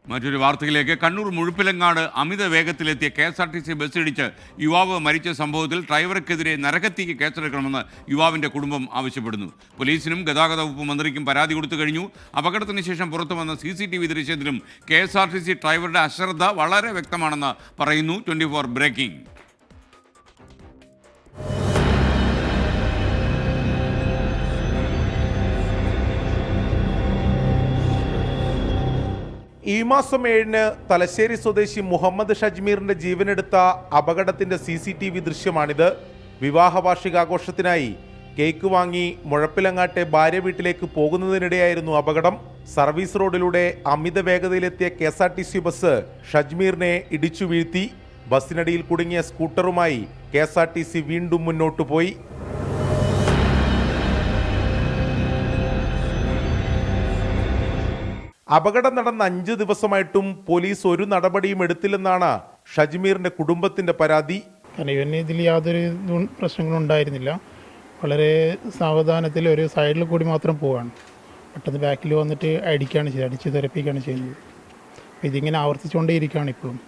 മറ്റൊരു വാർത്തയിലേക്ക്. കണ്ണൂർ മുഴുപ്പിലങ്ങാട് അമിത വേഗത്തിലെത്തിയ KSRTC ബസ്സിടിച്ച് യുവാവ് മരിച്ച സംഭവത്തിൽ ഡ്രൈവർക്കെതിരെ നരകത്തിക്ക് കേസെടുക്കണമെന്ന് യുവാവിൻ്റെ കുടുംബം ആവശ്യപ്പെടുന്നു. പോലീസിനും ഗതാഗത വകുപ്പ് മന്ത്രിക്കും പരാതി കൊടുത്തു കഴിഞ്ഞു. അപകടത്തിന് ശേഷം പുറത്തു വന്ന CCTV ദൃശ്യത്തിലും KSRTC ഡ്രൈവറുടെ അശ്രദ്ധ വളരെ വ്യക്തമാണെന്ന് പറയുന്നു 24 ബ്രേക്കിംഗ്. ഈ മാസം 7-ന് തലശ്ശേരി സ്വദേശി മുഹമ്മദ് ഷജ്മീറിന്റെ ജീവനെടുത്ത അപകടത്തിന്റെ CCTV ദൃശ്യമാണിത്. വിവാഹ വാർഷികാഘോഷത്തിനായി കേക്ക് വാങ്ങി മുഴപ്പിലങ്ങാട്ടെ ഭാര്യ വീട്ടിലേക്ക് പോകുന്നതിനിടെയായിരുന്നു അപകടം. സർവീസ് റോഡിലൂടെ അമിത വേഗതയിലെത്തിയ KSRTC ബസ് ഷജ്മീറിനെ ഇടിച്ചു വീഴ്ത്തി. ബസ്സിനടിയിൽ കുടുങ്ങിയ സ്കൂട്ടറുമായി KSRTC വീണ്ടും മുന്നോട്ടു പോയി. അപകടം നടന്ന 5 ദിവസമായിട്ടും പോലീസ് ഒരു നടപടിയും എടുത്തില്ലെന്നാണ് ഷജ്മീറിന്റെ കുടുംബത്തിന്റെ പരാതി. ഇവന് ഇതിൽ യാതൊരു പ്രശ്നങ്ങളും ഉണ്ടായിരുന്നില്ല. വളരെ സാവധാനത്തിൽ ഒരു സൈഡിൽ കൂടി മാത്രം പോവുകയാണ്. പെട്ടെന്ന് ബാക്കിൽ വന്നിട്ട് അടിച്ച് തെറിപ്പിക്കുകയാണ് ചെയ്യുന്നത്. അപ്പോൾ ഇതിങ്ങനെ ആവർത്തിച്ചുകൊണ്ടേയിരിക്കുകയാണ് ഇപ്പോഴും.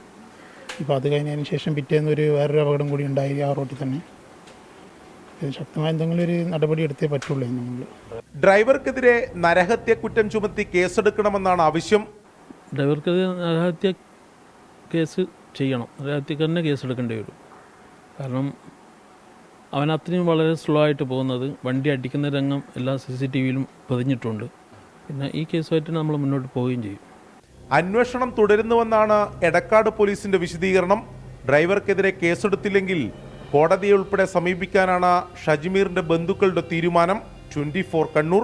ഇപ്പോൾ അത് കഴിഞ്ഞതിന് ശേഷം പിറ്റേന്ന് വേറൊരു അപകടം കൂടി ഉണ്ടായി ആ റോഡിൽ തന്നെ. ശക്തമായ എന്തെങ്കിലും ഒരു നടപടി എടുത്തേ പറ്റുള്ളൂ. നമ്മൾ ഡ്രൈവർക്കെതിരെ നരഹത്യ കുറ്റം ചുമത്തി കേസെടുക്കണമെന്നാണ് ആവശ്യം. ഡ്രൈവർക്കെതിരെ നരഹത്യ കേസ് ചെയ്യണം. നരഹത്യക്ക് തന്നെ കേസെടുക്കേണ്ടി വരും. കാരണം അവൻ അത്രയും വളരെ സ്ലോ ആയിട്ട് പോകുന്നത്, വണ്ടി അടിക്കുന്ന രംഗം എല്ലാ CCTVയിലും പതിഞ്ഞിട്ടുണ്ട്. പിന്നെ ഈ കേസുമായിട്ട് നമ്മൾ മുന്നോട്ട് പോവുകയും ചെയ്യും. അന്വേഷണം തുടരുന്നുവെന്നാണ് എടക്കാട് പോലീസിന്റെ വിശദീകരണം. ഡ്രൈവർക്കെതിരെ കേസെടുത്തില്ലെങ്കിൽ കോടതിയെ ഉൾപ്പെടെ സമീപിക്കാനാണ് ഷജ്മീറിന്റെ ബന്ധുക്കളുടെ തീരുമാനം. 24 കണ്ണൂർ.